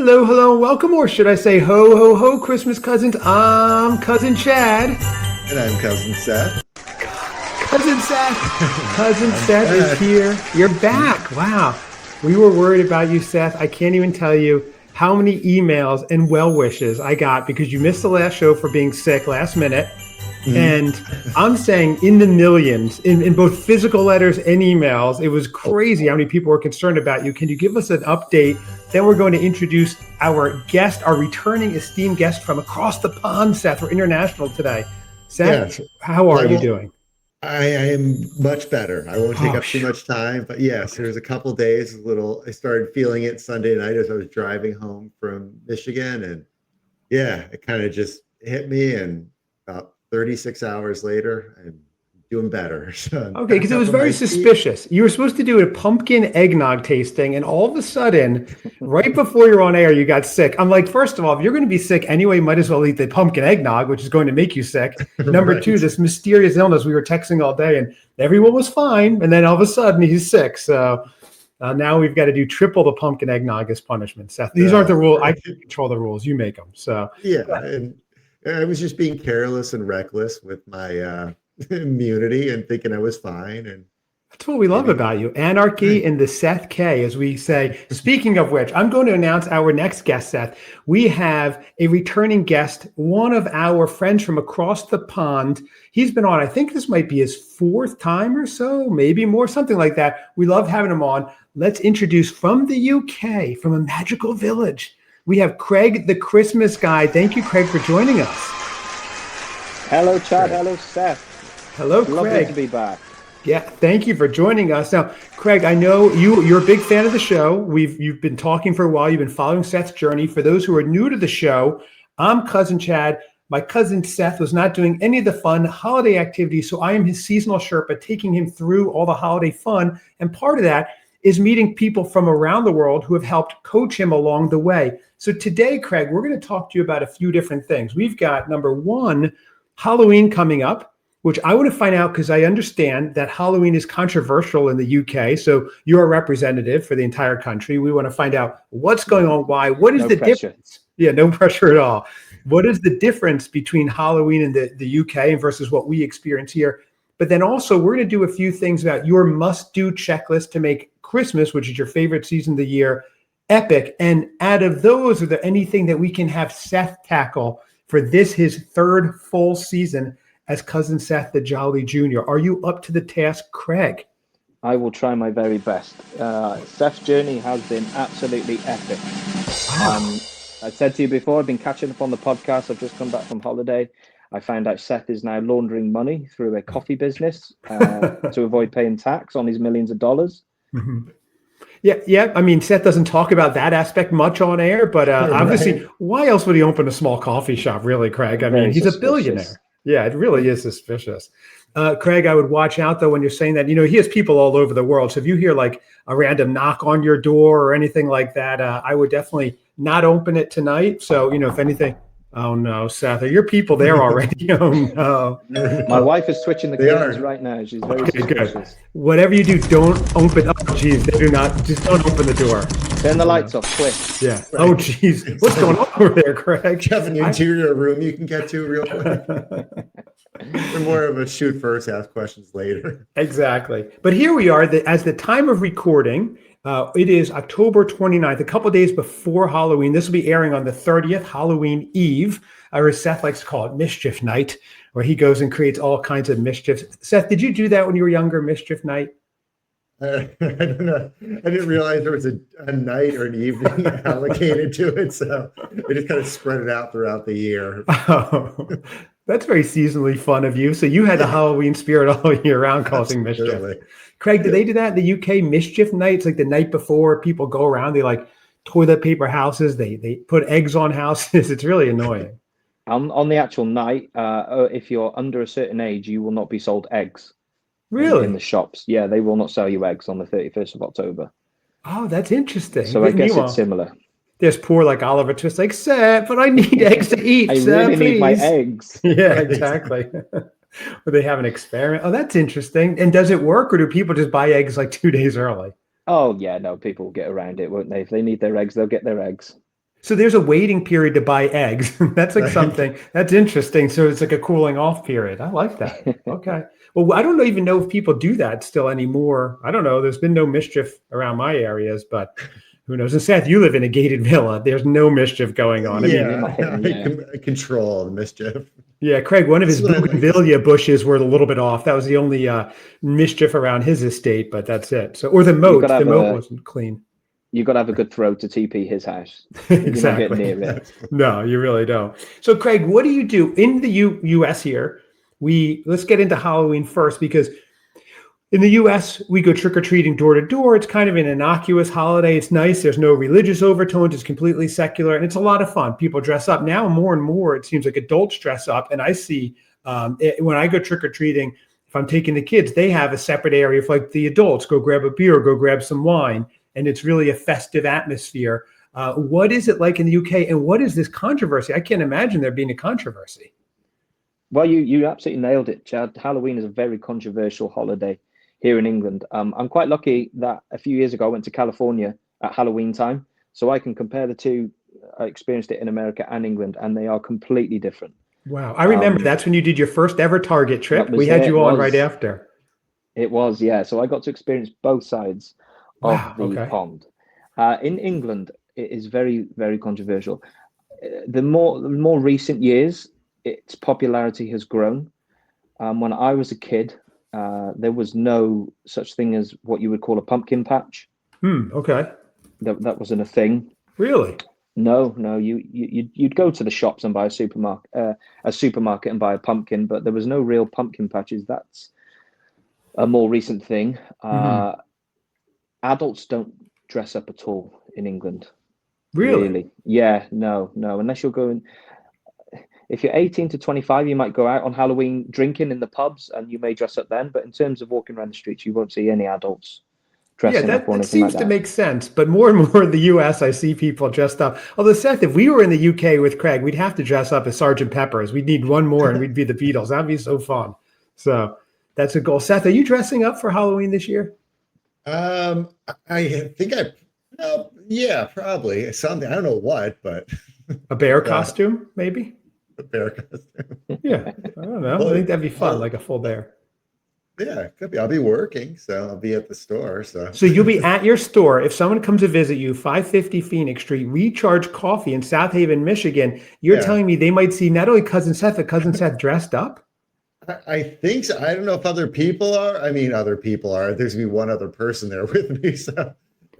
Hello, hello, and welcome, or should I say ho, ho, ho, Christmas cousins. I'm Cousin Chad. And I'm Cousin Seth. Cousin Seth. Cousin Seth is here. You're back. Wow. We were worried about you, Seth. I can't even tell you how many emails and well wishes I got because you missed the last show for being sick last minute. And I'm saying in the millions, in both physical letters and emails. It was crazy how many people were concerned about you. Can you give us an update? Then we're going to introduce our guest, our returning esteemed guest from across the pond, Seth. We're international today. Seth, Yes. how are you doing? I am much better. I won't take up too much time, but yes, there's a couple days, I started feeling it Sunday night as I was driving home from Michigan. And yeah, it kind of just hit me. And about 36 hours later, I'm doing better. So Okay, because it was very suspicious. You were supposed to do a pumpkin eggnog tasting, and all of a sudden, right before you're on air, you got sick. I'm like, first of all, if you're going to be sick anyway, might as well eat the pumpkin eggnog, which is going to make you sick. Number Right. two, this mysterious illness. We were texting all day, and everyone was fine, and then all of a sudden, he's sick. So now we've got to do triple the pumpkin eggnog as punishment, Seth. These aren't the rules. I can't control the rules. You make them. So Yeah, and I was just being careless and reckless with my immunity and thinking I was fine. And that's what we love about you. Anarchy in the Seth K, as we say. Speaking of which, I'm going to announce our next guest, Seth. We have a returning guest, one of our friends from across the pond. He's been on, I think this might be his fourth time or so, maybe more, something like that. We love having him on. Let's introduce from the UK, from a magical village. We have Craig, the Christmas guy. Thank you, Craig, for joining us. Hello, Chad. Hello, Seth. Hello, Craig. Lovely to be back. Yeah, thank you for joining us. Now, Craig, I know you're a big fan of the show. You've been talking for a while. You've been following Seth's journey. For those who are new to the show, I'm Cousin Chad. My cousin Seth was not doing any of the fun holiday activities, so I am his seasonal Sherpa, taking him through all the holiday fun. And part of that is meeting people from around the world who have helped coach him along the way. So today, Craig, we're going to talk to you about a few different things. We've got, number one, Halloween coming up, which I want to find out because I understand that Halloween is controversial in the UK. So you're a representative for the entire country. We want to find out what's going on, why, what is the difference? Yeah, no pressure at all. What is the difference between Halloween in the UK versus what we experience here? But then also we're going to do a few things about your must-do checklist to make Christmas, which is your favorite season of the year, epic. And out of those, are there anything that we can have Seth tackle for this, his third full season as Cousin Seth the Jolly Jr.? Are you up to the task, Craig? I will try my very best. Seth's journey has been absolutely epic. I said to you before, I've been catching up on the podcast. I've just come back from holiday. I found out Seth is now laundering money through a coffee business to avoid paying tax on his millions of dollars. Mm-hmm. Yeah. I mean, Seth doesn't talk about that aspect much on air, but obviously, why else would he open a small coffee shop, really, Craig? I mean, he's a billionaire. Yeah, it really is suspicious. Craig, I would watch out, though, when you're saying that. You know, he has people all over the world. So if you hear like a random knock on your door or anything like that, I would definitely not open it tonight. So, you know, if anything, oh no, Seth, are your people there already? Oh no. My wife is switching the curtains right now. She's very suspicious. Good. Whatever you do, don't open. Oh, geez, they do not. Just don't open the door. Turn the lights off, quick. Yeah. Right. Oh, geez, what's going on over there, Craig? You have an interior room you can get to real quick. We're more of a shoot first, ask questions later. Exactly. But here we are, as the time of recording. It is October 29th, a couple of days before Halloween. This will be airing on the 30th, Halloween Eve, or as Seth likes to call it, Mischief Night, where he goes and creates all kinds of mischief. Seth, did you do that when you were younger, Mischief Night? I don't know. I didn't realize there was a night or an evening allocated to it, so I just kind of spread it out throughout the year. Oh, that's very seasonally fun of you. So you had the Halloween spirit all year round causing mischief. Craig, do they do that in the UK? Mischief Night? It's like the night before people go around. They like toilet paper houses. They put eggs on houses. It's really annoying. On the actual night, if you're under a certain age, you will not be sold eggs. Really? In the shops. Yeah, they will not sell you eggs on the 31st of October. Oh, that's interesting. So I guess it's similar. There's poor like Oliver Twist, like, Seth, but I need eggs to eat. I Seth, really need my eggs. Yeah, exactly. Or they have an experiment. Oh, that's interesting. And does it work, or do people just buy eggs like 2 days early? Oh, yeah, no, people will get around it, won't they? If they need their eggs, they'll get their eggs. So there's a waiting period to buy eggs. That's like Right. something that's interesting. So it's like a cooling off period. I like that. Okay. Well, I don't even know if people do that still anymore. I don't know. There's been no mischief around my areas, but who knows? And Seth, you live in a gated villa. There's no mischief going on. I mean, I control the mischief. yeah, Craig, one of his That's what I like. bougainvillea bushes were a little bit off. That was the only mischief around his estate, but that's it. So, or the moat. The moat wasn't clean. You got to have a good throw to TP his house. Exactly. You're not getting near it. No, you really don't. So, Craig, what do you do in the U.S. here? Let's get into Halloween first, because in the U.S., we go trick-or-treating door to door. It's kind of an innocuous holiday. It's nice. There's no religious overtones. It's completely secular, and it's a lot of fun. People dress up. Now more and more, it seems like adults dress up, and I see when I go trick-or-treating, if I'm taking the kids, they have a separate area for like the adults. Go grab a beer, go grab some wine, and it's really a festive atmosphere. What is it like in the UK, and what is this controversy? I can't imagine there being a controversy. Well, you absolutely nailed it, Chad. Halloween is a very controversial holiday here in England. I'm quite lucky that a few years ago I went to California at Halloween time, so I can compare the two. I experienced it in America and England, and they are completely different. Wow. I remember that's when you did your first ever Target trip. We had you on right after. It was, yeah. So I got to experience both sides of the pond. In England, it is very, very controversial. The more recent years, its popularity has grown. When I was a kid, there was no such thing as what you would call a pumpkin patch. Okay. That wasn't a thing. Really? No. You'd go to the shops and buy a supermarket and buy a pumpkin, but there was no real pumpkin patches. That's a more recent thing. Adults don't dress up at all in England. Really? Yeah, no. Unless you're going. If you're 18 to 25, you might go out on Halloween drinking in the pubs, and you may dress up then. But in terms of walking around the streets, you won't see any adults dressing up or anything like that. Seems to make sense. But more and more in the U.S., I see people dressed up. Although, Seth, if we were in the U.K. with Craig, we'd have to dress up as Sgt. Pepper's. We'd need one more, and we'd be the Beatles. That'd be so fun. So that's a goal. Seth, are you dressing up for Halloween this year? I think yeah, probably something. I don't know what, but a bear costume, maybe. A bear costume. Yeah, I don't know. I think that'd be fun, like a full bear. Yeah, it could be. I'll be working, so I'll be at the store. So you'll be at your store. If someone comes to visit you, 550 Phoenix Street, Recharge Coffee in South Haven, Michigan. You're telling me they might see not only Cousin Seth, but Cousin Seth dressed up? I think so. I don't know if other people are. I mean, other people are. There's gonna be one other person there with me. So,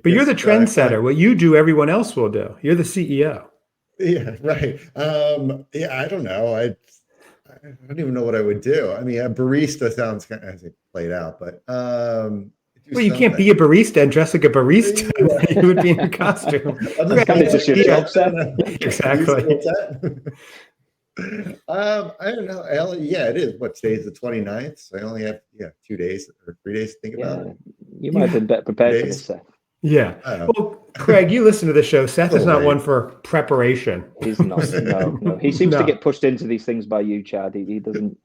but you're the trendsetter. What you do, everyone else will do. You're the CEO. Yeah, right. Yeah, I don't know. I don't even know what I would do. I mean, a barista sounds kind of played out, but well, you can't be a barista and dress like a barista. Yeah. You would be in a costume. Just your job set. Exactly. I don't know. Yeah, it is. What, today's the 29th? So I only have 2 days or 3 days to think about it. You might have been better prepared for this, Seth. Yeah. Well, Craig, you listen to the show. Seth is not one for preparation. He's not. No. He seems to get pushed into these things by you, Chad. He doesn't.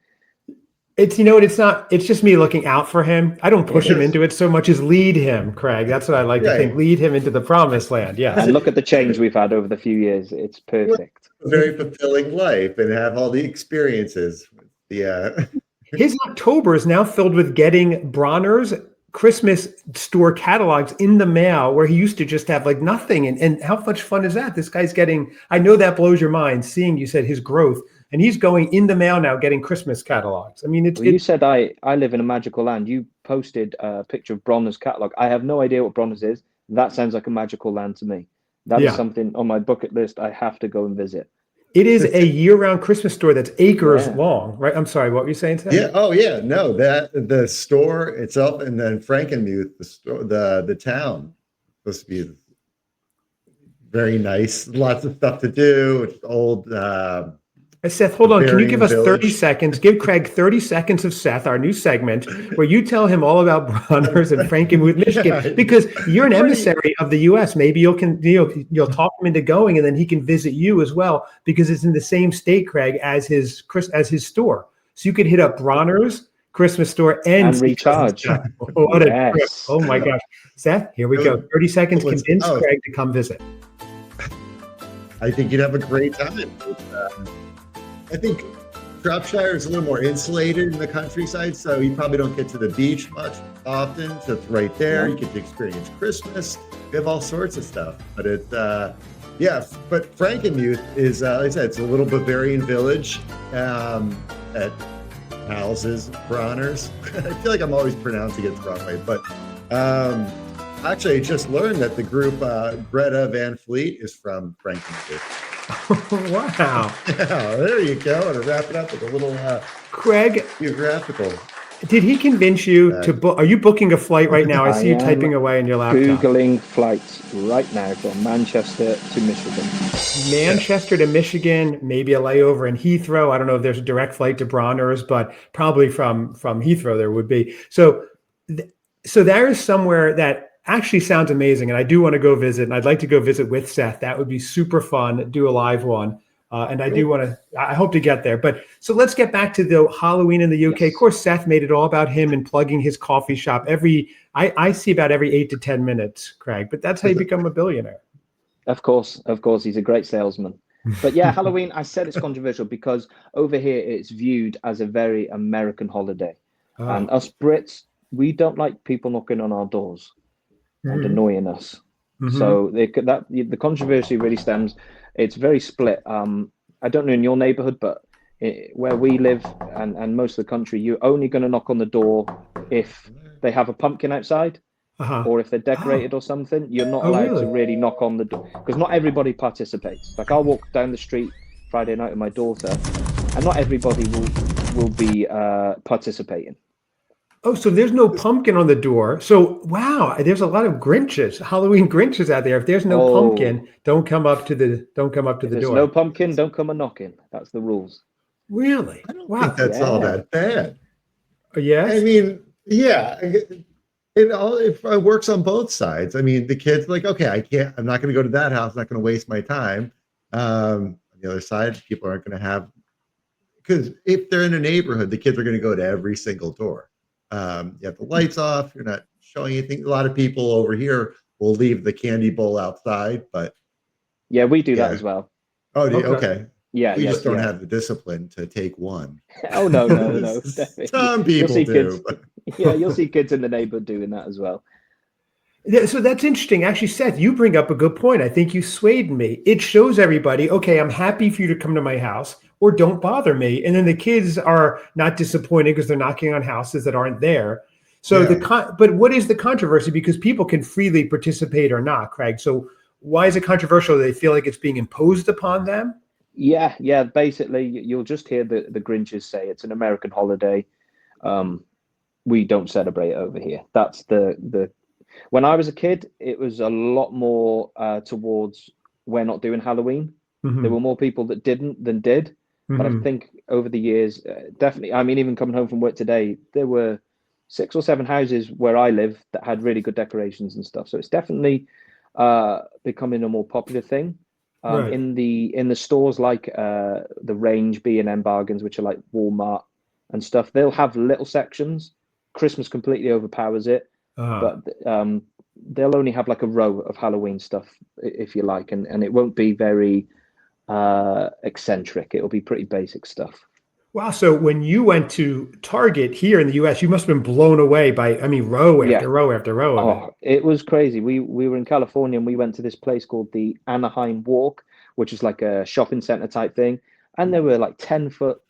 It's, you know what, it's not, it's just me looking out for him. I don't push him into it so much as lead him, Craig. That's what I like to think. Lead him into the promised land. Yes. And look at the change we've had over the few years. It's perfect. A very fulfilling life and have all the experiences. Yeah. His October is now filled with getting Bronner's Christmas store catalogs in the mail, where he used to just have like nothing. And how much fun is that? This guy's getting, I know that blows your mind, seeing, you said, his growth. And he's going in the mail now getting Christmas catalogs. I mean, you said I live in a magical land. You posted a picture of Bronner's catalog. I have no idea what Bronner's is. That sounds like a magical land to me. That is something on my bucket list I have to go and visit. It is a year-round Christmas store that's acres long, right? I'm sorry, what were you saying, Sam? Yeah. Oh, yeah. No, that the store itself, and then Frankenmuth, the store, the town, supposed to be very nice. Lots of stuff to do. It's old. Seth, hold on. Can you give us 30 seconds? Give Craig 30 seconds of Seth, our new segment, where you tell him all about Bronner's and Frankenmuth, Michigan, because you're an emissary of the U.S. Maybe you'll talk him into going, and then he can visit you as well, because it's in the same state, Craig, as his store. So you could hit up Bronner's Christmas store and Recharge. What a trip. Oh my gosh. Seth, here we go. 30 seconds. Convince Craig to come visit. I think you'd have a great time. I think Shropshire is a little more insulated in the countryside, so you probably don't get to the beach much often. So it's right there. You get to experience Christmas. We have all sorts of stuff. But it's, but Frankenmuth is, like I said, it's a little Bavarian village at houses, Bronners. I feel like I'm always pronouncing it the wrong way. But actually, I just learned that the group Greta Van Fleet is from Frankenmuth. Wow. Yeah, there you go. And to wrap it up with a little Craig, geographical. did he convince you to book? Are you booking a flight right now? I see you typing away on your laptop. Googling flights right now from Manchester to Michigan. Manchester to Michigan, maybe a layover in Heathrow. I don't know if there's a direct flight to Bronners, but probably from Heathrow there would be. So there is somewhere that actually sounds amazing, and I do want to go visit, and I'd like to go visit with Seth. That would be super fun. Do a live one, and I do want to. I hope to get there. But so let's get back to the Halloween in the UK. Yes. Of course, Seth made it all about him and plugging his coffee shop. I see about every 8 to 10 minutes, Craig. But that's how you become a billionaire. Of course, he's a great salesman. But yeah, Halloween. I said it's controversial because over here it's viewed as a very American holiday, and us Brits, we don't like people knocking on our doors and annoying us. So the controversy really stems. It's very split. I don't know in your neighborhood, but where we live and most of the country, you're only going to knock on the door if they have a pumpkin outside or if they're decorated or something. You're not allowed to really knock on the door because not everybody participates. Like I'll walk down the street Friday night with my daughter and not everybody will be participating. Oh, so there's no pumpkin on the door. So, wow, there's a lot of Grinches, Halloween Grinches out there. If there's no pumpkin, don't come up to the door. There's no pumpkin, don't come a knocking. That's the rules. Really? I don't think that's all that bad. Yes? I mean, yeah, it works on both sides. I mean, the kids like, okay, I'm not going to go to that house. I'm not going to waste my time. On the other side, people aren't going to have, because if they're in a neighborhood, the kids are going to go to every single door. You have the lights off. You're not showing anything. A lot of people over here will leave the candy bowl outside, but yeah, we do that as well. Oh, okay. Yeah, we just don't have the discipline to take one. Oh no. Some people do. Yeah, you'll see kids in the neighborhood doing that as well. So that's interesting. Actually, Seth, you bring up a good point. I think you swayed me. It shows everybody, okay, I'm happy for you to come to my house, or don't bother me. And then the kids are not disappointed because they're knocking on houses that aren't there. So but what is the controversy? Because people can freely participate or not, Craig. So why is it controversial? They feel like it's being imposed upon them? Yeah. Basically, you'll just hear the Grinches say it's an American holiday. We don't celebrate it over here. That's the. When I was a kid, it was a lot more towards we're not doing Halloween. There were more people that didn't than did. But I think over the years, definitely, I mean, even coming home from work today, there were 6 or 7 houses where I live that had really good decorations and stuff. So it's definitely becoming a more popular thing. In the stores like the Range, B&M Bargains, which are like Walmart and stuff, they'll have little sections. Christmas completely overpowers it. But they'll only have like a row of Halloween stuff, if you like, and it won't be very eccentric. It'll be pretty basic stuff. Wow. So when you went to Target here in the US, you must have been blown away by, row after row after row of it. It was crazy. We were in California and we went to this place called the Anaheim Walk, which is like a shopping center type thing. And there were like 10-foot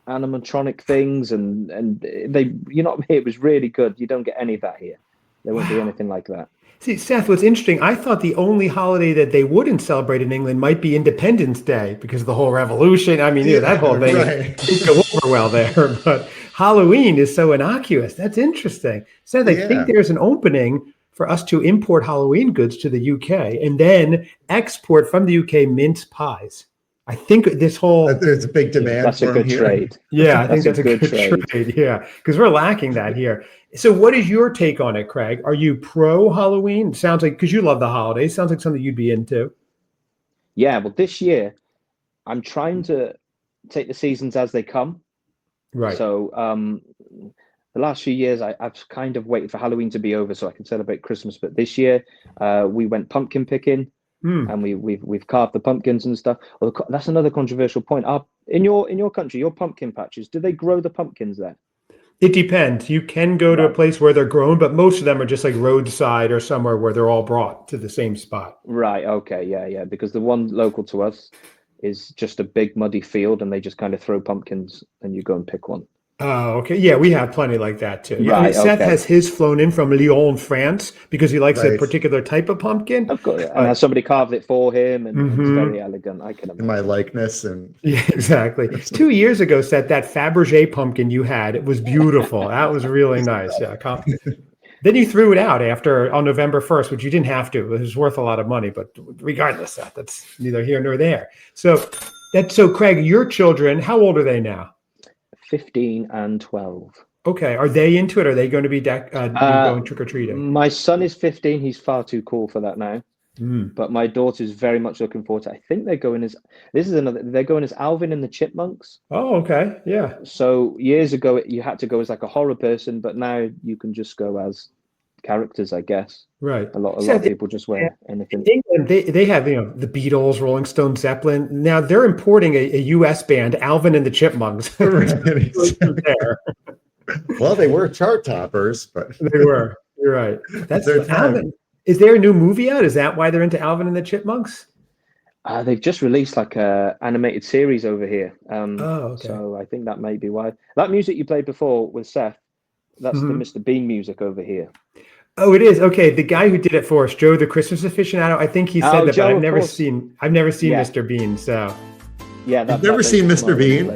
animatronic things and it was really good. You don't get any of that here. There won't be anything like that. See, Seth, what's interesting, I thought the only holiday that they wouldn't celebrate in England might be Independence Day because of the whole revolution. That whole thing didn't go over well there. But Halloween is so innocuous. That's interesting. Seth, I think there's an opening for us to import Halloween goods to the UK and then export from the UK mince pies. I think this whole... There's a big demand that's for a good trade. Yeah, I think that's a good trade. Yeah, because we're lacking that here. So what is your take on it, Craig? Are you pro Halloween? Sounds like, because you love the holidays, sounds like something you'd be into. Yeah, well, this year, I'm trying to take the seasons as they come. Right. So the last few years, I've kind of waited for Halloween to be over so I can celebrate Christmas. But this year, we went pumpkin picking. and we've carved the pumpkins and stuff. Well, that's another controversial point. In your country, your pumpkin patches, do they grow the pumpkins there? It depends. You can go to a place where they're grown, but most of them are just like roadside or somewhere where they're all brought to the same spot. Right. Okay. Yeah. Because the one local to us is just a big muddy field, and they just kind of throw pumpkins, and you go and pick one. Oh, okay. Yeah, we have plenty like that too. Yeah, Right, Seth okay. has his flown in from Lyon, France, because he likes a particular type of pumpkin. Of course, and has somebody carved it for him, and it's very elegant. I can imagine. In my likeness and Yeah, exactly. 2 years ago, Seth, that Fabergé pumpkin you had, it was beautiful. That was really nice. Yeah. Then you threw it out on November 1st, which you didn't have to. It was worth a lot of money, but regardless, that's neither here nor there. So Craig, your children, how old are they now? 15 and 12. Okay. Are they into it? Are they going to be going trick-or-treating? My son is 15. He's far too cool for that now. But my daughter's very much looking forward to it. I think they're going as Alvin and the Chipmunks. Oh, okay. Yeah. So years ago, you had to go as like a horror person, but now you can just go as characters, I guess. Right. A lot of people just wear anything. In England, they have, the Beatles, Rolling Stones, Zeppelin. Now they're importing a U.S. band, Alvin and the Chipmunks. There. Well, they were chart toppers, but they were. You're right. That's their time. Alvin. Is there a new movie out? Is that why they're into Alvin and the Chipmunks? They've just released like a animated series over here. Okay. So I think that may be why. That music you played before with Seth, that's the Mr. Bean music over here. Oh, it is. Okay. The guy who did it for us, Joe, the Christmas aficionado, I think he said that, Joe, but I've never seen Mr. Bean. So yeah, I've never seen Mr. Bean.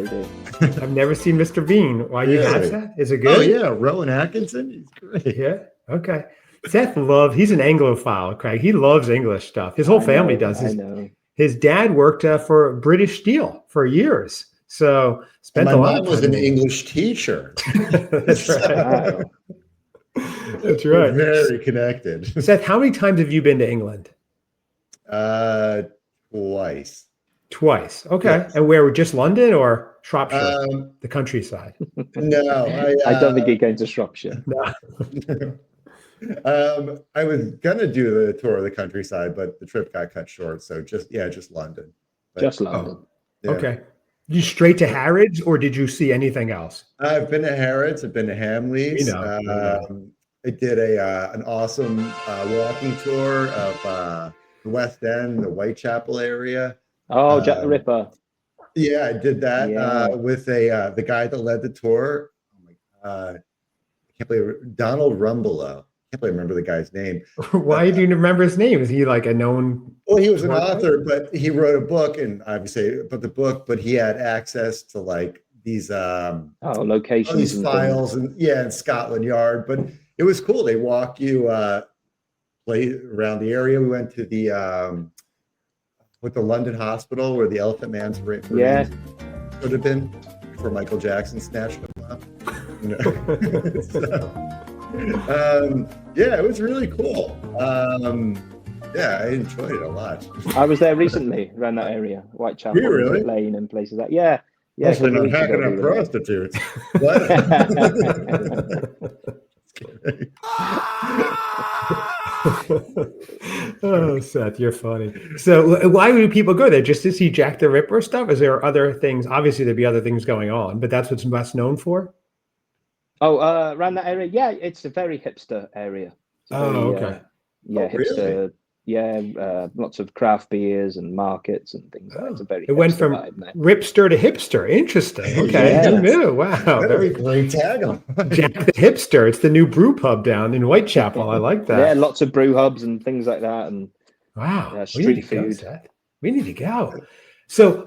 I've never seen Mr. Bean. Why you have that? Is it good? Oh yeah, Rowan Atkinson. He's great. Yeah. Okay. Seth he's an Anglophile, Craig. He loves English stuff. His whole family does. I know. His dad worked for British Steel for years. So spent a lot of time. My mom was an English teacher. That's right. That's right. Very connected. Seth, how many times have you been to England? Twice. Twice. Okay. Yes. And where? Just London or Shropshire? The countryside. No. I don't think he came to Shropshire. No. I was gonna do the tour of the countryside, but the trip got cut short. So just London. Just London. Yeah. Okay. You straight to Harrods, or did you see anything else? I've been to Harrods. I've been to Hamleys. I did an awesome walking tour of the West End, the Whitechapel area. Oh, Jack the Ripper. Yeah, I did that with the guy that led the tour. Oh my God, I can't believe it. Donald Rumbelow. I can't remember the guy's name. Why do you remember his name? Is he like a known? Well, he was an author, but he wrote a book, and obviously, but he had access to like these locations, these files, and in Scotland Yard. But it was cool. They walk you play around the area. We went to the with the London Hospital where the Elephant Man's could have been before Michael Jackson snatched him up. It was really cool. I enjoyed it a lot. I was there recently around that area, Whitechapel, really? Lane, and places like yeah. Hopefully not hacking up prostitutes. Oh, Seth, you're funny. So why do people go there? Just to see Jack the Ripper stuff? Is there other things? Obviously, there'd be other things going on, but that's what's best known for? Oh, around that area? Yeah, it's a very hipster area. Okay. Hipster. Really? Yeah, lots of craft beers and markets and things. It's a very. It went from ripster to hipster. Interesting. Okay, who knew? Wow, very great tagline. Jack the Hipster. It's the new brew pub down in Whitechapel. I like that. Yeah, lots of brew hubs and things like that. And wow, street food. We need to go. So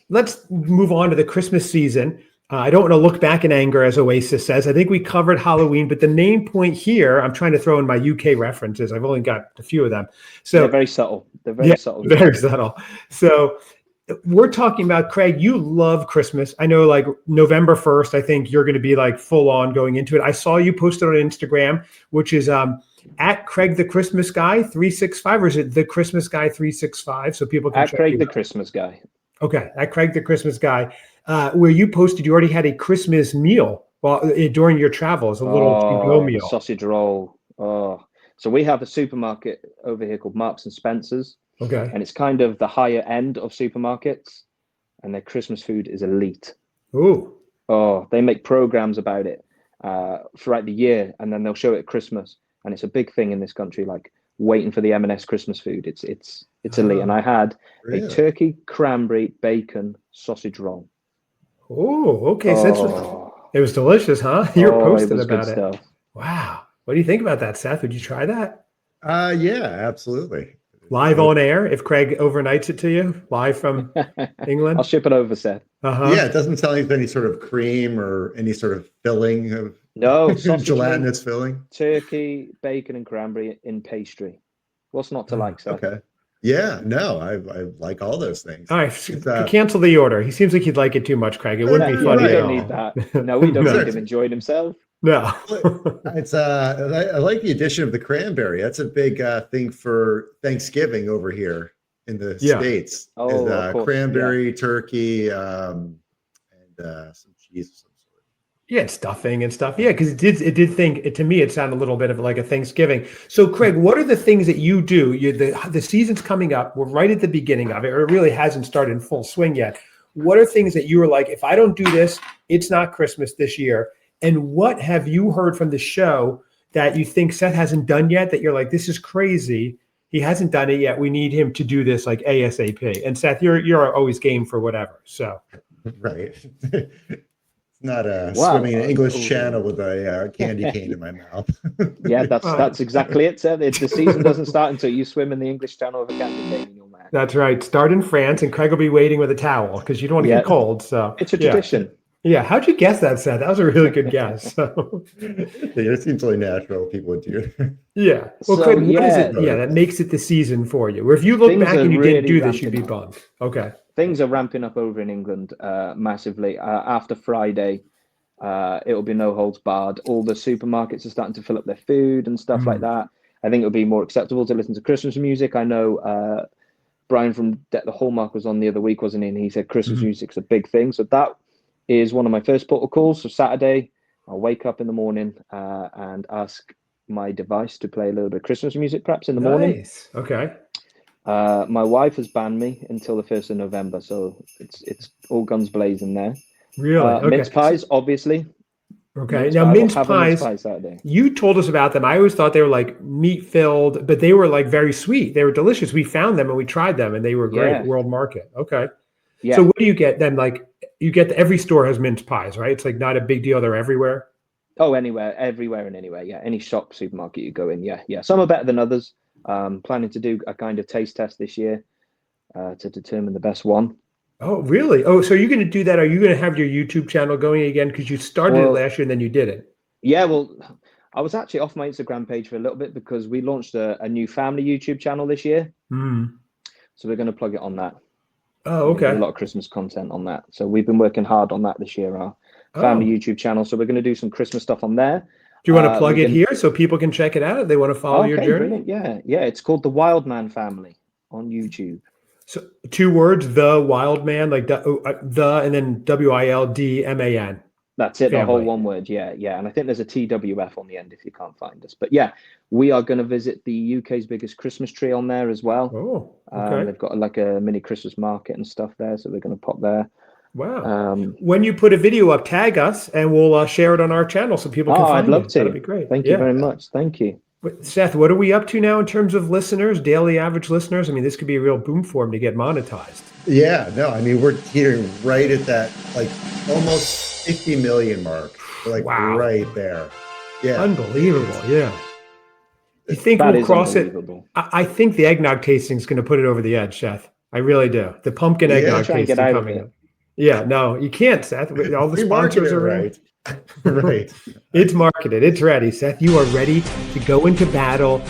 let's move on to the Christmas season. I don't want to look back in anger, as Oasis says. I think we covered Halloween, but the main point here, I'm trying to throw in my UK references. I've only got a few of them. So they're very subtle. They're very subtle. Very subtle. So we're talking about, Craig, you love Christmas. I know like November 1st, I think you're going to be like full on going into it. I saw you posted on Instagram, which is at Craig the Christmas Guy 365, or is it the Christmas Guy 365? So people can at Craig the Christmas Guy. Okay, at Craig the Christmas Guy, where you posted you already had a Christmas meal during your travels, a little to-go meal. Sausage roll. Oh, So we have a supermarket over here called Marks and Spencer's, Okay. and it's kind of the higher end of supermarkets, and their Christmas food is elite. Ooh. Oh, they make programs about it throughout the year, and then they'll show it at Christmas, and it's a big thing in this country. Like waiting for the M&S Christmas food, it's elite. And I had Really? a turkey, cranberry, bacon, sausage roll. Oh, okay. So it was delicious, huh? You were posting about it. Stuff. Wow. What do you think about that, Seth? Would you try that? Yeah, absolutely. Live on air, if Craig overnights it to you, live from England? I'll ship it over, Seth. Yeah, it doesn't sound like any sort of cream or any sort of filling of gelatinous filling. Turkey, bacon, and cranberry in pastry. What's not to like, Seth? Okay. Yeah, no, I like all those things. All right, cancel the order. He seems like he'd like it too much, Craig. It wouldn't be funny. We don't need that. No, we don't need him enjoying himself. No. It's I like the addition of the cranberry. That's a big thing for Thanksgiving over here in the States. Oh, of course, cranberry, turkey, and some cheese of some sort. Yeah, stuffing and stuff. Yeah, because to me it sounded a little bit of like a Thanksgiving. So, Craig, what are the things that you do? The season's coming up. We're right at the beginning of it, or it really hasn't started in full swing yet. What are things that you were like, if I don't do this, it's not Christmas this year? And what have you heard from the show that you think Seth hasn't done yet that you're like, this is crazy? He hasn't done it yet. We need him to do this like ASAP. And Seth, you're always game for whatever. So right. It's not swimming in an English channel with a candy cane in my mouth. Yeah, that's exactly it, Seth. The season doesn't start until you swim in the English Channel with a candy cane in your mouth. That's right. Start in France, and Craig will be waiting with a towel because you don't want to get cold. So it's a tradition. Yeah, how'd you guess that, Seth? That was a really good guess. So. It seems really natural. People would do it. Yeah. Well, Craig, what is it? Yeah, that makes it the season for you. Where if you look back and you didn't do this, you'd be bummed. Okay. Things are ramping up over in England massively. After Friday, it'll be no holds barred. All the supermarkets are starting to fill up their food and stuff like that. I think it'll be more acceptable to listen to Christmas music. I know Brian from the Hallmark was on the other week, wasn't he? And he said Christmas music's a big thing. So that is one of my first portal calls. So Saturday, I'll wake up in the morning and ask my device to play a little bit of Christmas music, perhaps in the morning. Okay. My wife has banned me until the 1st of November, so it's all guns blazing there. Really? Okay. Mince pies, obviously. Okay. Now, mince pies, you told us about them. I always thought they were like meat filled, but they were like very sweet. They were delicious. We found them and we tried them, and they were great. World market. Okay. Yeah. So what do you get then? Like you get every store has mince pies, right? It's like not a big deal. They're everywhere. Oh, everywhere and anywhere. Yeah. Any shop, supermarket you go in. Yeah. Some are better than others. Planning to do a kind of taste test this year to determine the best one. Oh, really? Oh, so you're going to do that? Are you going to have your YouTube channel going again? Because you started it last year and then you did it. Yeah, well, I was actually off my Instagram page for a little bit because we launched a new family YouTube channel this year. So we're going to plug it on that. Oh, okay. A lot of Christmas content on that. So we've been working hard on that this year, our family YouTube channel. So we're going to do some Christmas stuff on there. Do you want to plug it here so people can check it out if they want to follow your journey? Brilliant. Yeah. It's called The Wild Man Family on YouTube. So 2 words, The Wild Man, like the and then WILDMAN. That's it, family. The whole one word. Yeah. And I think there's a TWF on the end if you can't find us. But yeah, we are going to visit the UK's biggest Christmas tree on there as well. Oh, okay. They've got like a mini Christmas market and stuff there. So we're going to pop there. Wow. When you put a video up, tag us and we'll share it on our channel so people can find it. I'd love to. That'd be great. Thank you very much. Thank you. Seth, what are we up to now in terms of listeners, daily average listeners? I mean, this could be a real boom for him to get monetized. Yeah, no, I mean, we're here right at that, like almost 50 million mark. Like right there. Yeah. Unbelievable. Yeah. You think we'll cross it? I think the eggnog tasting is going to put it over the edge, Seth. I really do. The pumpkin eggnog tasting coming up. Yeah, no, you can't, Seth. All the sponsors are right. Right. It's marketed. It's ready, Seth. You are ready to go into battle.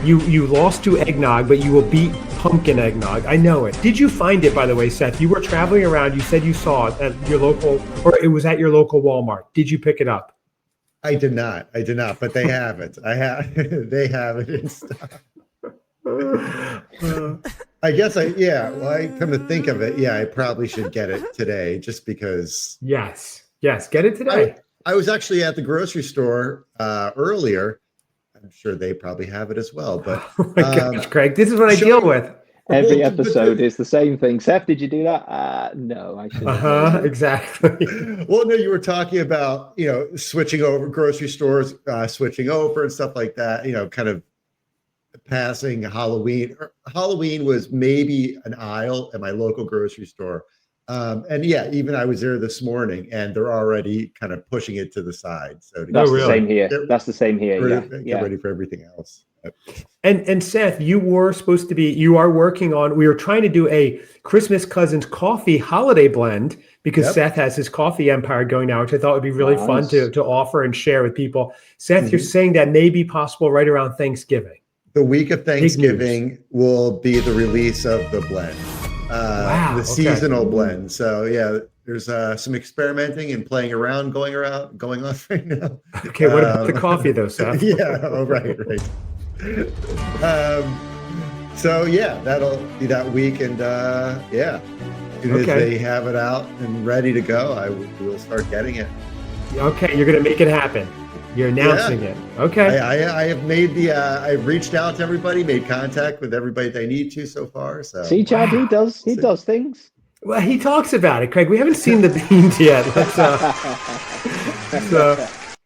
You lost to eggnog, but you will beat pumpkin eggnog. I know it. Did you find it, by the way, Seth? You were traveling around. You said you saw it at your local, or it was at your local Walmart. Did you pick it up? I did not, but they have it. They have it in stock. I guess I come to think of it, I probably should get it today just because. Yes, get it today. I was actually at the grocery store earlier I'm sure they probably have it as well. But Oh my gosh, Craig, this is what I deal with. Every episode is the same thing. Seth, did you do that? No, I shouldn't. Exactly. Well, no, you were talking about, switching over grocery stores, switching over and stuff like that, kind of passing Halloween. Halloween was maybe an aisle at my local grocery store. And yeah, even I was there this morning and they're already kind of pushing it to the side. So that's the same here. That's the same here. Get ready for everything else. And Seth, you are working on, we were trying to do a Christmas Cousins coffee holiday blend because Seth has his coffee empire going now, which I thought would be really fun to offer and share with people. Seth, you're saying that may be possible right around Thanksgiving. The week of Thanksgiving will be the release of the blend, the seasonal blend. So yeah, there's some experimenting and playing around, going on right now. Okay, what about the coffee though, Seth? Right. So yeah, that'll be that week, and as soon as they have it out and ready to go, we'll start getting it. Okay, you're gonna make it happen. You're announcing it. Okay. I have made I've reached out to everybody, made contact with everybody that I need to so far. So see, Chad, he does things. Well, he talks about it, Craig. We haven't seen the beans yet.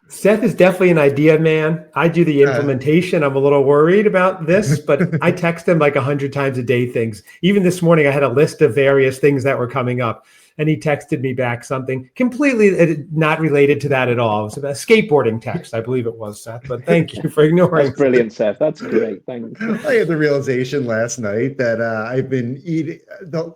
Seth is definitely an idea man. I do the implementation. I'm a little worried about this, but I text him like 100 times a day things. Even this morning, I had a list of various things that were coming up, and he texted me back something completely not related to that at all. It was about a skateboarding text, I believe it was, Seth, but thank you for ignoring. That's brilliant, Seth. That's great. Thanks. I had the realization last night that I've been eating the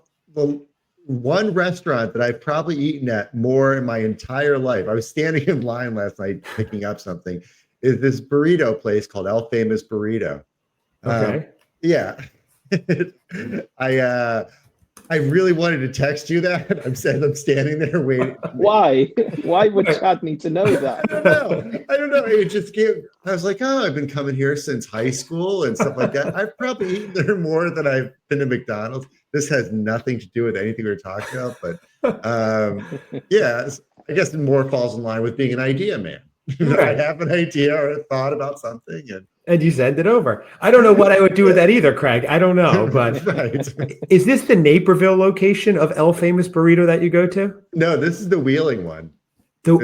one restaurant that I've probably eaten at more in my entire life. I was standing in line last night picking up something. Is this burrito place called El Famous Burrito? Okay. I really wanted to text you that. I'm standing there waiting. Why? Why would Chad need to know that? I don't know. I was like, I've been coming here since high school and stuff like that. I've probably eaten there more than I've been to McDonald's. This has nothing to do with anything we're talking about, but I guess it more falls in line with being an idea man. I have an idea or a thought about something, and you send it over. I don't know what I would do with that either, Craig. I don't know, but Is this the Naperville location of El Famous Burrito that you go to? No, this is the Wheeling one. The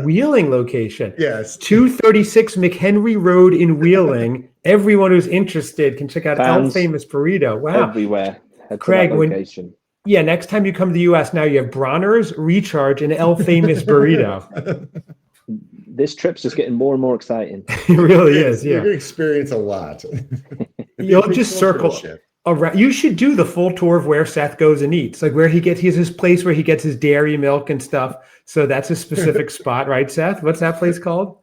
Wheeling location. Yes. 236 McHenry Road in Wheeling. Everyone who's interested can check out El Famous Burrito. Wow. Everywhere. Craig, next time you come to the U.S., now you have Bronner's, Recharge, and El Famous Burrito. This trip's just getting more and more exciting. It really is, yeah. You're going to experience a lot. You'll just circle around. You should do the full tour of where Seth goes and eats, like where he has his place where he gets his dairy milk and stuff. So that's a specific spot, right, Seth? What's that place called?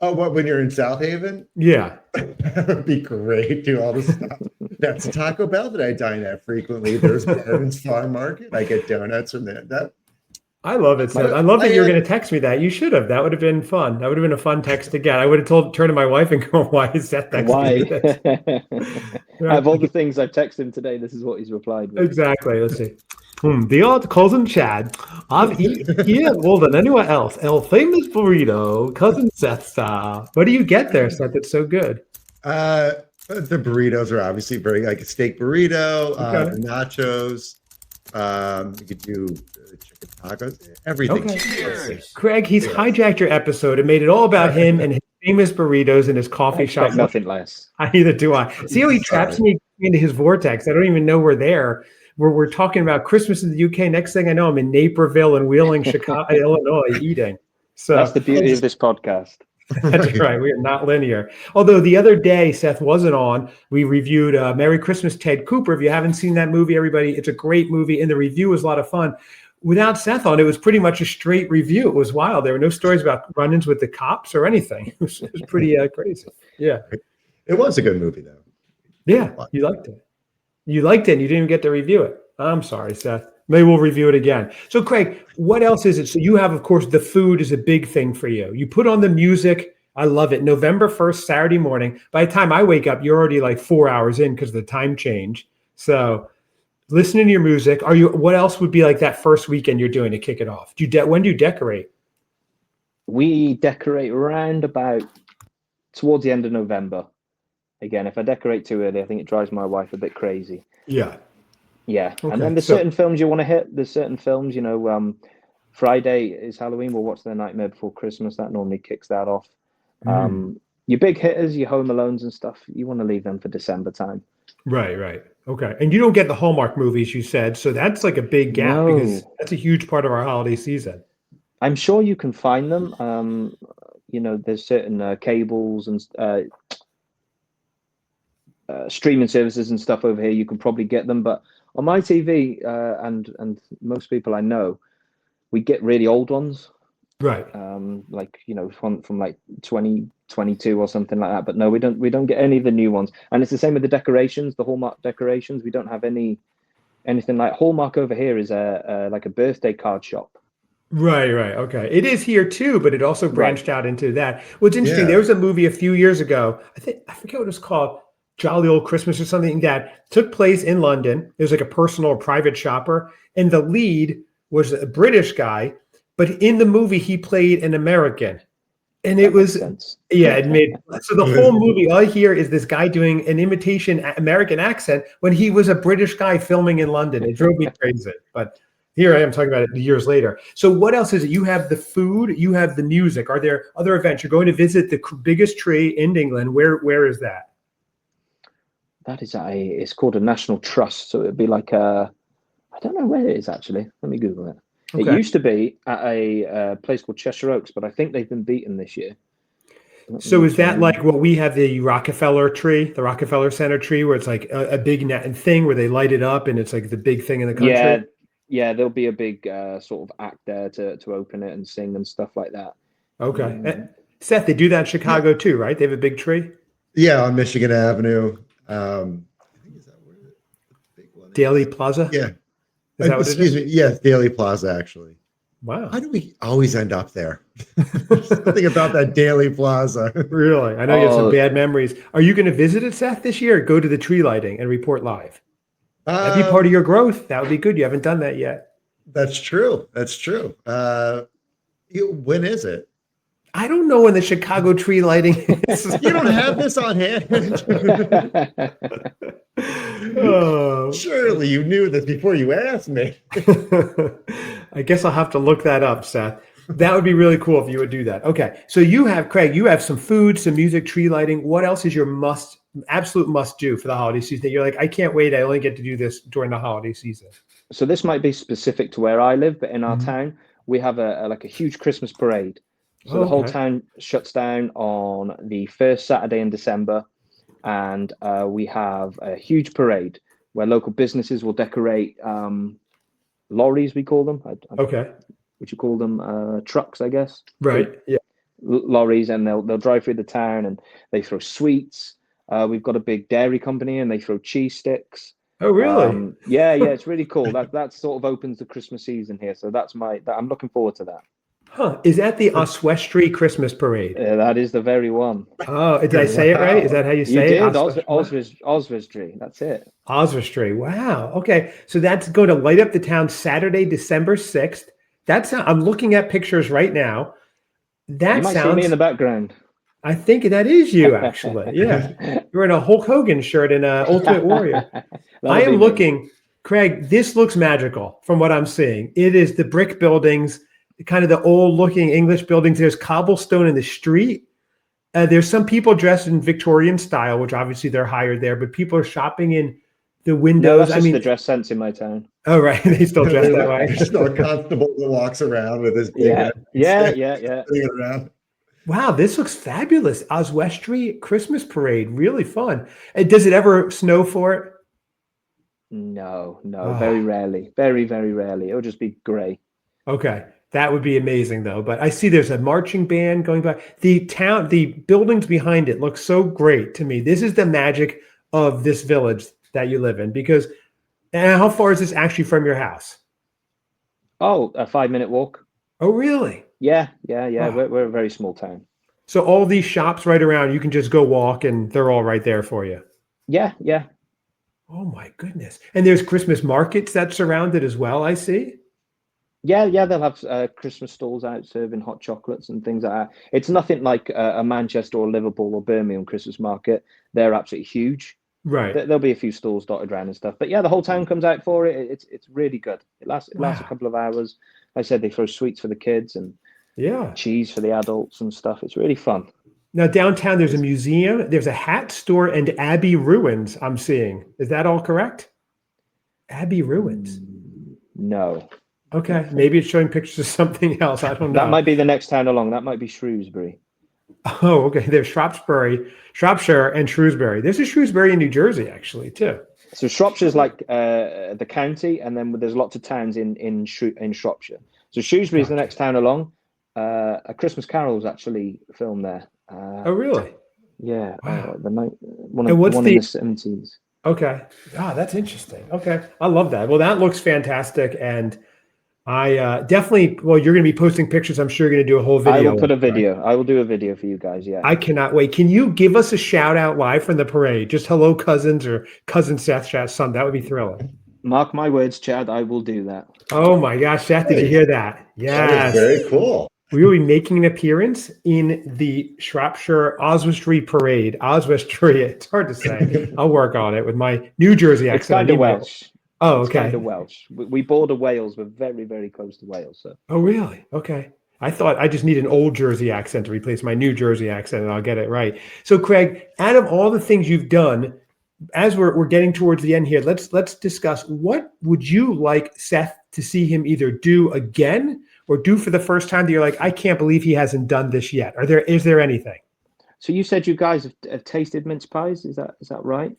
Oh, when you're in South Haven? Yeah. That would be great. Do all this stuff. That's Taco Bell that I dine at frequently. There's Barron's Farm Market. I get donuts from that. I love it, Seth. I love that you were going to text me that. You should have. That would have been fun. That would have been a fun text to get. I would have turned to my wife and go, why is Seth texting me this? Out of all the things I've texted him today, this is what he's replied with. Exactly. Let's see. The old Cousin Chad. I've eaten here more than anywhere else. El Famous Burrito, Cousin Seth style. What do you get there, Seth? It's so good. The burritos are obviously very like a steak burrito, nachos. You could do chicken tacos, everything. Okay. Craig, he's hijacked your episode and made it all about him and his famous burritos and his coffee shop. Nothing less. Neither do I. See how he traps me into his vortex? I don't even know we're there. We're talking about Christmas in the UK. Next thing I know, I'm in Naperville and Wheeling, Chicago, Illinois, eating. So that's the beauty of this podcast. That's right. We are not linear. Although the other day, Seth wasn't on, we reviewed Merry Christmas, Ted Cooper. If you haven't seen that movie, everybody, it's a great movie. And the review was a lot of fun. Without Seth on, it was pretty much a straight review. It was wild. There were no stories about run-ins with the cops or anything. It was pretty crazy. Yeah. It was a good movie, though. Yeah. You liked it. You liked it and you didn't even get to review it. I'm sorry, Seth. Maybe we'll review it again. So, Craig, what else is it? So you have, of course, the food is a big thing for you. You put on the music. I love it. November 1st, Saturday morning. By the time I wake up, you're already like 4 hours in because of the time change. So listening to your music. What else would be like that first weekend you're doing to kick it off? When do you decorate? We decorate around about towards the end of November. Again, if I decorate too early, I think it drives my wife a bit crazy. Yeah. Yeah. Okay. And then there's certain films you want to hit. There's certain films, Friday is Halloween. We'll watch The Nightmare Before Christmas. That normally kicks that off. Your big hitters, your Home Alones and stuff, you want to leave them for December time. Right. Okay. And you don't get the Hallmark movies, you said. So that's like a big gap because that's a huge part of our holiday season. I'm sure you can find them. There's certain cables and streaming services and stuff over here. You can probably get them. But on my TV and most people I know, we get really old ones. Right. From like 2022 or something like that. But no, we don't get any of the new ones. And it's the same with the decorations, the Hallmark decorations. We don't have anything like Hallmark over here is like a birthday card shop. Right. Okay. It is here too, but it also branched out into that. What's interesting, there was a movie a few years ago. I forget what it was called, Jolly Old Christmas or something, that took place in London. It was like a personal or private shopper, and the lead was a British guy. But in the movie, he played an American, and it was it made so the whole movie. All I hear is this guy doing an imitation American accent when he was a British guy filming in London. It drove me crazy. But here I am talking about it years later. So what else is it? You have the food, you have the music. Are there other events? You're going to visit the biggest tree in England. Where is that? That is it's called a National Trust. So it'd be like I don't know where it is actually. Let me Google it. Okay. It used to be at a place called Cheshire Oaks, but I think they've been beaten this year. So is that like what we have, the Rockefeller tree, the Rockefeller Center tree, where it's like a big thing where they light it up and it's like the big thing in the country? Yeah, there'll be a big sort of act there to open it and sing and stuff like that. Okay. Seth, they do that in Chicago too, right? They have a big tree? Yeah, on Michigan Avenue. I think is that where the big one is? Daily Plaza? Yeah. Is that what Excuse me. Yes, Daily Plaza, actually. Wow. How do we always end up there? Something about that Daily Plaza. Really? I know you have some bad memories. Are you going to visit it, Seth, this year? Or go to the tree lighting and report live? That'd be part of your growth. That would be good. You haven't done that yet. That's true. When is it? I don't know when the Chicago tree lighting is. You don't have this on hand. Surely you knew this before you asked me. I guess I'll have to look that up, Seth. That would be really cool if you would do that. Okay. So Craig, you have some food, some music, tree lighting. What else is your absolute must do for the holiday season that you're like, I can't wait. I only get to do this during the holiday season. So this might be specific to where I live, but in our town, we have a huge Christmas parade. So the whole town shuts down on the first Saturday in December, and we have a huge parade where local businesses will decorate lorries, we call them. Okay. Would you call them trucks, I guess? Right. Yeah. Lorries, and they'll drive through the town and they throw sweets. We've got a big dairy company and they throw cheese sticks. Oh, really? Yeah, it's really cool. That sort of opens the Christmas season here. So I'm looking forward to that. Huh. Is that the Oswestry Christmas Parade? That is the very one. Oh, did I say it right? Is that how you say it? Oswestry. That's it. Oswestry. Wow. Okay. So that's going to light up the town Saturday, December 6th. I'm looking at pictures right now. You might see me in the background. I think that is you, actually. Yeah. You're in a Hulk Hogan shirt and an Ultimate Warrior. I am looking, Craig, this looks magical from what I'm seeing. It is the brick buildings, kind of the old looking English buildings. There's cobblestone in the street. There's some people dressed in Victorian style, which obviously they're hired there, but people are shopping in the windows. No, that's just the dress sense in my town. Oh, right. They still dress that way. There's still a constable that walks around with his yeah. around. Wow, this looks fabulous. Oswestry Christmas Parade, really fun. Does it ever snow for it? No, very rarely. Very, very rarely. It'll just be gray. Okay. That would be amazing, though. But I see there's a marching band going by. The buildings behind it look so great to me. This is the magic of this village that you live in. Because, and how far is this actually from your house? Oh, a 5-minute walk. Oh, really? Yeah. Wow. We're a very small town. So all these shops right around, you can just go walk, and they're all right there for you. Yeah. Oh my goodness! And there's Christmas markets that surround it as well. I see. Yeah, they'll have Christmas stalls out serving hot chocolates and things like that. It's nothing like a Manchester or Liverpool or Birmingham Christmas market. They're absolutely huge. Right. There'll be a few stalls dotted around and stuff. But yeah, the whole town comes out for it. It's really good. It lasts a Wow. couple of hours. Like I said, they throw sweets for the kids and Yeah. cheese for the adults and stuff. It's really fun. Now downtown, there's a museum, there's a hat store, and Abbey ruins. I'm seeing. Is that all correct? Abbey ruins. No. Okay, maybe it's showing pictures of something else. I don't know. That might be the next town along. That might be Shrewsbury. Oh, okay. There's Shropshire, and Shrewsbury. There's a Shrewsbury in New Jersey, actually, too. So Shropshire's like the county, and then there's lots of towns in Shropshire. So Shrewsbury is the next town along. A Christmas Carol was actually filmed there. Oh, really? Yeah. Wow. One And in what's the 70s. Okay. Ah, that's interesting. Okay. I love that. Well, that looks fantastic. And I definitely, well, you're going to be posting pictures. I'm sure you're going to do a whole video. I will put a video. I will do a video for you guys. Yeah. I cannot wait. Can you give us a shout out live from the parade? Just hello, cousins, or cousin Seth, son. That would be thrilling. Mark my words, Chad. I will do that. Oh my gosh, Seth, did you hear that? That Yes. is very cool. We will be making an appearance in the Shropshire Oswestry Parade. Oswestry, it's hard to say. I'll work on it with my New Jersey accent. It's kind of Welsh. Oh, It's okay. kind of Welsh. We border Wales. We're very, very close to Wales. So Oh, really? Okay. I thought I just need an old Jersey accent to replace my New Jersey accent, and I'll get it right. So, Craig, out of all the things you've done, as we're getting towards the end here, let's discuss what would you like Seth to see him either do again or do for the first time that you're like, I can't believe he hasn't done this yet. Is there anything? So you said you guys have tasted mince pies. Is that right?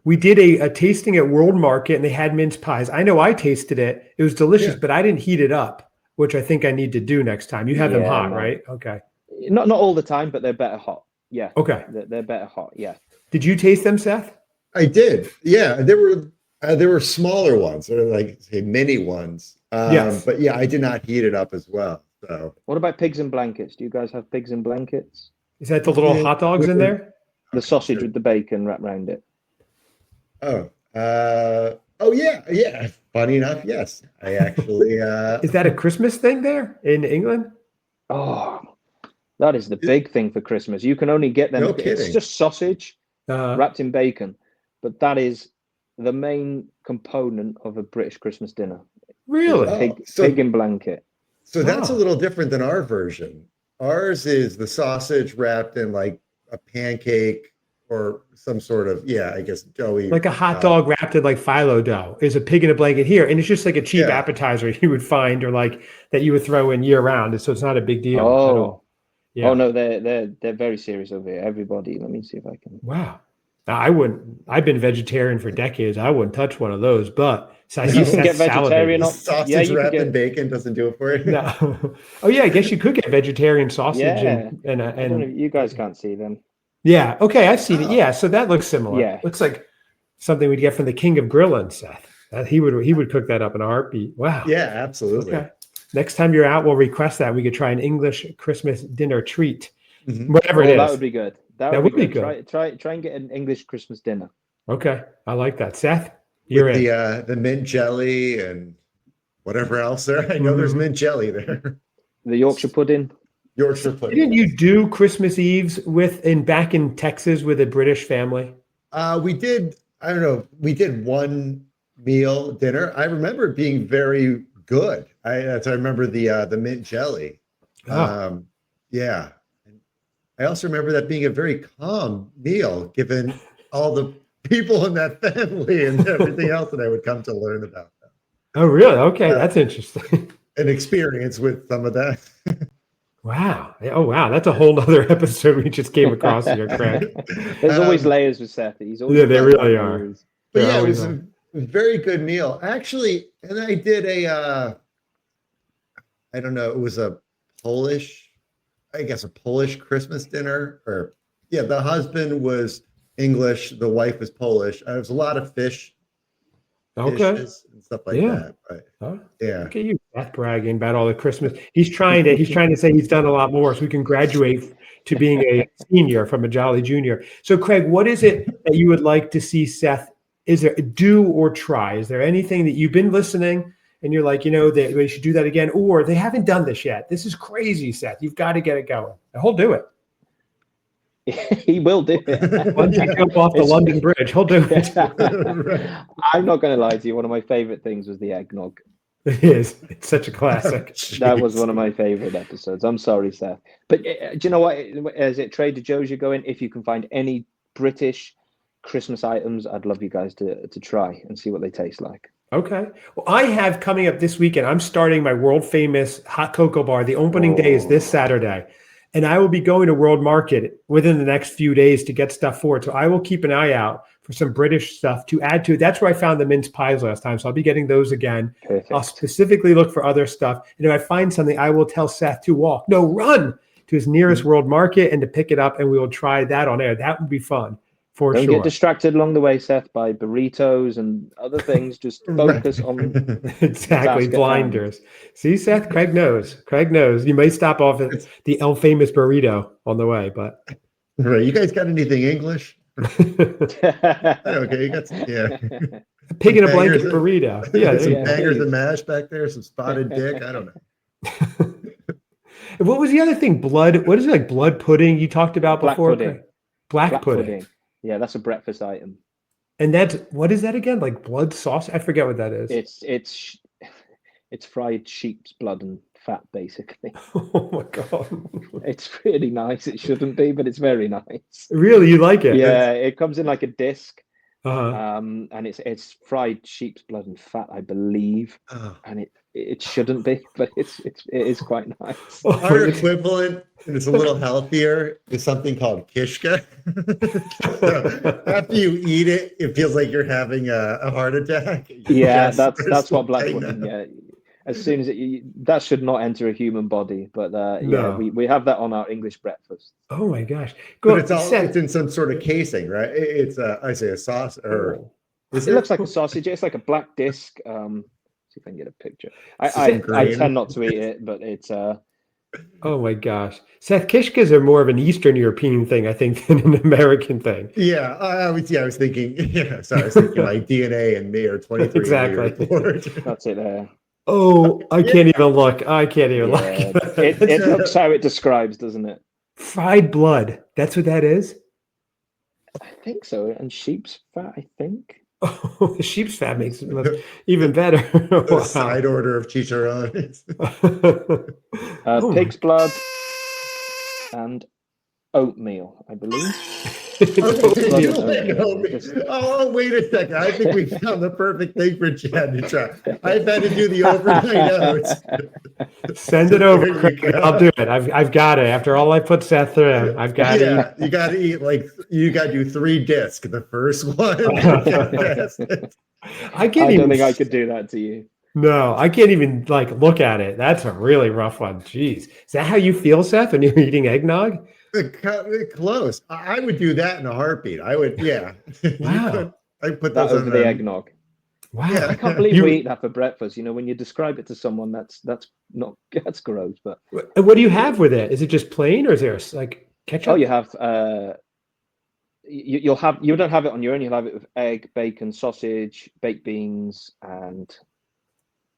We did a tasting at World Market, and they had mince pies. I know I tasted it. It was delicious, but I didn't heat it up, which I think I need to do next time. You have them hot, right? Okay. Not all the time, but they're better hot. Yeah. Okay. They're better hot. Yeah. Did you taste them, Seth? I did. Yeah, there were smaller ones, or like say mini ones. Yes. But yeah, I did not heat it up as well. So What about pigs in blankets? Do you guys have pigs in blankets? Is that the little hot dogs in there? The sausage with the bacon wrapped around it. oh yeah. Funny enough, yes. I actually Is that a Christmas thing there in England? Oh, that is the big thing for Christmas. You can only get them. No It's kidding. just sausage Uh, wrapped in bacon, but that is the main component of a British Christmas dinner. really? Oh, Pig in blanket. So that's a Oh. little different than our version. Ours is the sausage wrapped in like a pancake or some sort of, I guess doughy. Like a hot dog wrapped in like phyllo dough is a pig in a blanket here. And it's just like a cheap Yeah. appetizer you would find or like that you would throw in year round. And so it's not a big deal at Oh, all. Yeah. oh no, they're very serious over here. Everybody, let me see if I can. Wow. Now, I've been vegetarian for decades. I wouldn't touch one of those, but so I You see can Seth get vegetarian salivating. op- sausage Yeah, you could wrapped in get- bacon doesn't do it for you. No. Oh yeah, I guess you could get vegetarian sausage Yeah. and I don't know, you guys can't see them. yeah. Okay, I've seen it. Oh. Yeah, so that looks similar. Yeah. Looks like something we'd get from the King of Grilling, Seth. He would cook that up in a heartbeat. Wow. Yeah, absolutely. Okay. Next time you're out, we'll request that. We could try an English Christmas dinner treat, Mhm. whatever it is. That would be good. That would be good. Try and get an English Christmas dinner. Okay, I like that. Seth, you're With in. the mint jelly and whatever else there. I know there's mint jelly there. The Yorkshire pudding. Yorkshire pudding. Didn't you do Christmas Eves back in Texas with a British family? We did. I don't know. We did one meal dinner. I remember it being very good. I remember the mint jelly. Oh. Yeah. And I also remember that being a very calm meal, given all the people in that family and everything else that I would come to learn about them. Oh, really? Okay, that's interesting. An experience with some of that. Wow. Oh, wow. That's a whole nother episode we just came across here, Craig. There's always layers with Seth. He's always Yeah, there really are. But They're yeah, it always was on. a very good meal. Actually, and I did I don't know, it was a Polish Christmas dinner. Or yeah, the husband was English, the wife was Polish. There was a lot of fish Okay. dishes and stuff like Yeah. that. But Huh? yeah. Look at you, Seth, bragging about all the Christmas. He's trying to say he's done a lot more so we can graduate to being a senior from a jolly junior. So, Craig, what is it that you would like to see Seth do or try? Is there anything that you've been listening and you're like, they should do that again, or they haven't done this yet. This is crazy, Seth. You've got to get it going. And he'll do it. He will do it. Once you jump off the London Bridge, he'll do it. Right. I'm not going to lie to you. One of my favorite things was the eggnog. It is. It's such a classic. That was one of my favorite episodes. I'm sorry, Seth. But do you know what? As it Trader Joe's you're going, if you can find any British Christmas items, I'd love you guys to try and see what they taste like. Okay. Well, I have coming up this weekend, I'm starting my world famous hot cocoa bar. The opening day is this Saturday. And I will be going to World Market within the next few days to get stuff for it. So I will keep an eye out for some British stuff to add to it. That's where I found the mince pies last time. So I'll be getting those again. Perfect. I'll specifically look for other stuff. And if I find something, I will tell Seth to run to his nearest World Market and to pick it up. And we will try that on air. That would be fun for Don't sure. get distracted along the way, Seth, by burritos and other things. Just focus on exactly blinders. See, Seth, Craig knows. You may stop off at the El Famous burrito on the way, but right. You guys got anything English? Okay, you got some, a pig in a blanket burrito. Yeah, some bangers and mash back there, some spotted dick. I don't know. What was the other thing? Blood. What is it, like blood pudding you talked about before? Black pudding. Yeah, that's a breakfast item. And what is that again? Like blood sauce? I forget what that is. It's fried sheep's blood and fat, basically. Oh my God. It's really nice. It shouldn't be, but it's very nice. Really? You like it? Yeah, it comes in like a disc. Uh-huh. And it's fried sheep's blood and fat, I believe. And it shouldn't be, but it is quite nice. Our equivalent, and it's a little healthier, is something called kishka. So after you eat it, it feels like you're having a heart attack. Yeah, that's what black pudding. Yeah, as soon as that should not enter a human body, but yeah, we have that on our English breakfast. Oh my gosh! But it's in some sort of casing, right? It's I say a sauce, or it looks like a sausage. It's like a black disc. See if I can get a picture. I tend not to eat it, but it's Oh my gosh, Seth, kishkas are more of an Eastern European thing, I think, than an American thing. Yeah, I was thinking. Yeah, sorry, I was thinking like DNA and me are 23. Exactly. That's it there. Oh, I can't even look. I can't even look. It looks how it describes, doesn't it? Fried blood. That's what that is? I think so. And sheep's fat, I think. Oh, the sheep's fat makes it look even better. Wow. Side order of chicharrones. Pig's blood and oatmeal, I believe. Oh, wait a second. I think we found the perfect thing for Chad to try. I've had to do the overnight oats. Send it over, Craig. I'll do it. I've got it. After all I put Seth through, I've got it. Yeah, you got to eat you got to do 3 discs. The first one. I don't think I could do that to you. No, I can't even look at it. That's a really rough one. Jeez. Is that how you feel, Seth, when you're eating eggnog? Close. I would do that in a heartbeat. I would, yeah. Wow. I put that those over the eggnog. Wow. Yeah, I can't believe we eat that for breakfast. When you describe it to someone, that's gross. But what do you have with it? Is it just plain, or is there ketchup? Oh, you have you don't have it on your own. You'll have it with egg, bacon, sausage, baked beans, and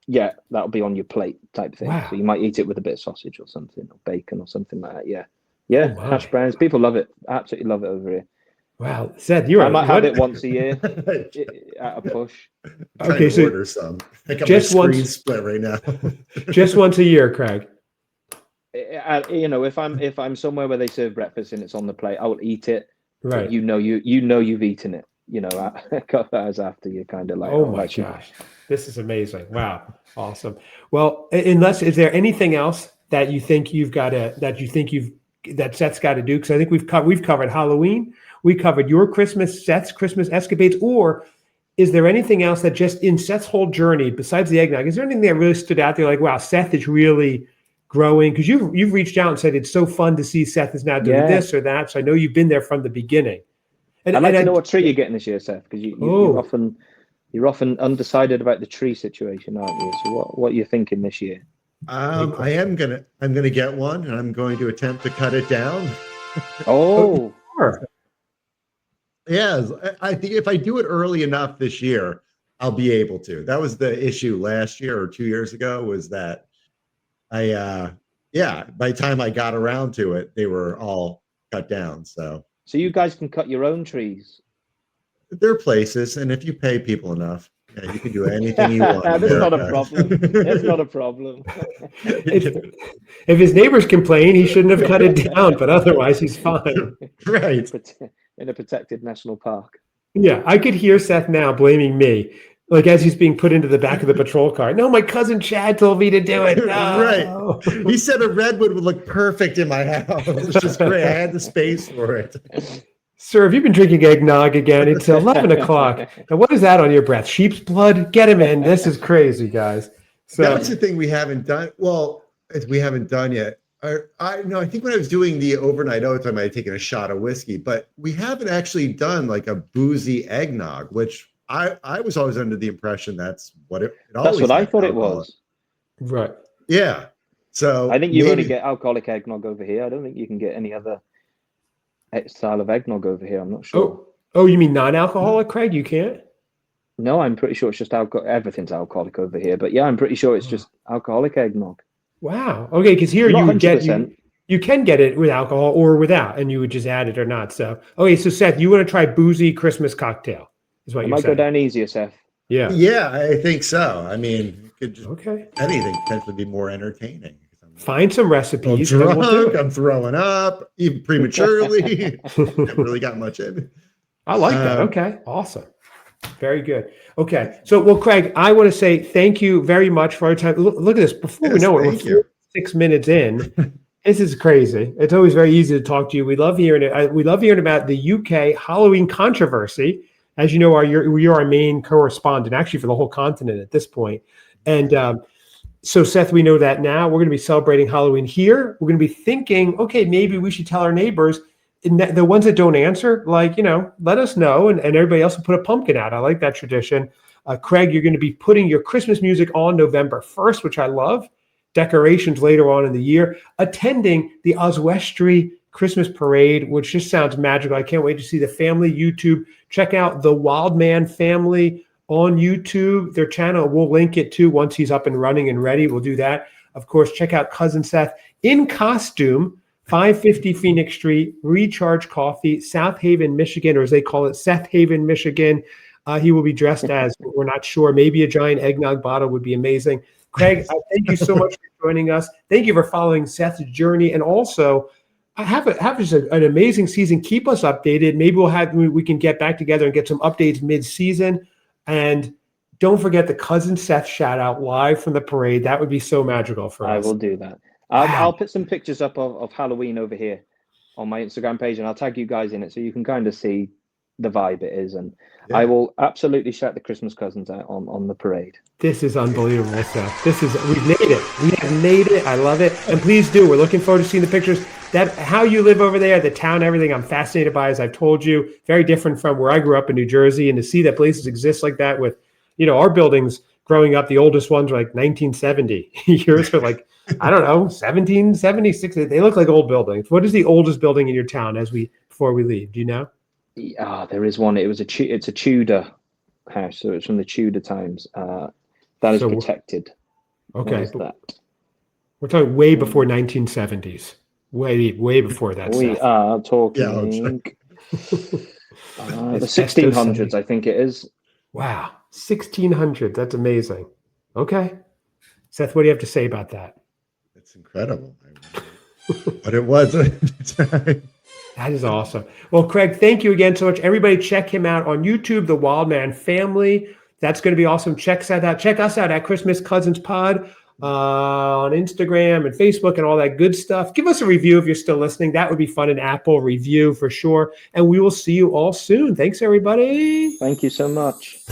yeah, that'll be on your plate type thing. Wow. So you might eat it with a bit of sausage or something, or bacon or something like that. Yeah. Yeah, oh, hash browns. People love it. Absolutely love it over here. Wow, Seth, I might have it once a year at a push. Okay, so order some. I got just my screen split right now. Just once a year, Craig. If I'm somewhere where they serve breakfast and it's on the plate, I will eat it. Right. You've eaten it. A couple hours after, you're kind of like, oh my gosh, this is amazing. Wow, awesome. Well, is there anything else that you think that Seth's got to do? Because I think we've covered Halloween, we covered your Seth's Christmas escapades, or is there anything else that just in Seth's whole journey, besides the eggnog, is there anything that really stood out there? Like, wow, Seth is really growing, because you've reached out and said it's so fun to see Seth is now doing this or that. So I know you've been there from the beginning. And I'd like to know what tree you're getting this year, Seth, because you're often undecided about the tree situation, aren't you? So what are you thinking this year? I'm gonna get one, and I'm going to attempt to cut it down. Oh, sure. Yeah, I think if I do it early enough this year, I'll be able to. That was the issue last year or 2 years ago, was that by the time I got around to it, they were all cut down. So you guys can cut your own trees. there are places, and if you pay people enough, you can do anything you want. That's not a problem. That's not a problem. If his neighbors complain, he shouldn't have cut it down, but otherwise he's fine. Right. In a protected national park. Yeah, I could hear Seth now blaming me, like as he's being put into the back of the patrol car. No, my cousin Chad told me to do it. No. Right. He said a redwood would look perfect in my house. It's just great. I had the space for it. Sir, have you been drinking eggnog again? It's 11 o'clock. And what is that on your breath? Sheep's blood? Get him in. This is crazy, guys. So that's the thing we haven't done. Well, we haven't done yet. I think when I was doing the overnight oats, I might have taken a shot of whiskey, but we haven't actually done like a boozy eggnog, which I was always under the impression that's what it always. That's what I thought it was. Right. Yeah. So I think you only get alcoholic eggnog over here. I don't think you can get any other style of eggnog over here. I'm not sure. Oh, you mean non-alcoholic, Craig? You can't? No, I'm pretty sure it's just everything's alcoholic over here. But yeah, I'm pretty sure it's just alcoholic eggnog. Wow. Okay, because here Not you would get 100%. you can get it with alcohol or without, and you would just add it or not. So okay, so Seth, you want to try boozy Christmas cocktail? Is what I you're might saying? go down easier, Seth. Yeah. Yeah, I think so. I mean, it could just anything potentially be more entertaining. Find some recipes. I'm drunk, I'm throwing up, even prematurely. Haven't really got much in it. I like that. Okay, awesome. Very good. Okay, so well, Craig, I want to say thank you very much for our time. Look at this. Before we know it, we're 6 minutes in. This is crazy. It's always very easy to talk to you. We love hearing it. We love hearing about the UK Halloween controversy. As you know, you're our main correspondent, actually, for the whole continent at this point. And so, Seth, we know that now. We're going to be celebrating Halloween here. We're going to be thinking, okay, maybe we should tell our neighbors, the ones that don't answer, like, let us know, and everybody else will put a pumpkin out. I like that tradition. Craig, you're going to be putting your Christmas music on November 1st, which I love. Decorations later on in the year. Attending the Oswestry Christmas Parade, which just sounds magical. I can't wait to see the family YouTube. Check out the Wildman family on YouTube. Their channel, we'll link it too once he's up and running and ready. We'll do that. Of course, check out Cousin Seth in costume, 550 Phoenix Street, Recharge Coffee, South Haven, Michigan, or as they call it, Seth Haven, Michigan. He will be dressed as, we're not sure, maybe a giant eggnog bottle would be amazing. Craig, thank you so much for joining us. Thank you for following Seth's journey. And also, have just an amazing season. Keep us updated. Maybe we can get back together and get some updates mid-season. And don't forget the Cousin Seth shout out live from the parade. That would be so magical for us. I will do that. I'll put some pictures up of Halloween over here on my Instagram page, and I'll tag you guys in it so you can kind of see the vibe it is. And I will absolutely shout the Christmas cousins out on the parade. This is unbelievable, Seth. We've made it. We have made it. I love it. And please do. We're looking forward to seeing the pictures. How you live over there, the town, everything, I'm fascinated by, as I've told you. Very different from where I grew up in New Jersey, and to see that places exist like that with, our buildings growing up, the oldest ones are like 1970. Yours are like, I don't know, 1776. They look like old buildings. What is the oldest building in your town before we leave? Do you know? There is one. It's a Tudor house, so it's from the Tudor times. That is protected. Okay. That? We're talking way before 1970s. Way before that. We are talking the 1600s, I think it is. Wow, 1600s. That's amazing. Okay, Seth, what do you have to say about that? It's incredible. But it was at the time. That is awesome. Well, Craig, thank you again so much. Everybody check him out on YouTube, The Wildman Family. That's going to be awesome. Check us out at Christmas Cousins Pod on Instagram and Facebook and all that good stuff. Give us a review if you're still listening. That would be fun, an Apple review for sure. And we will see you all soon. Thanks, everybody. Thank you so much.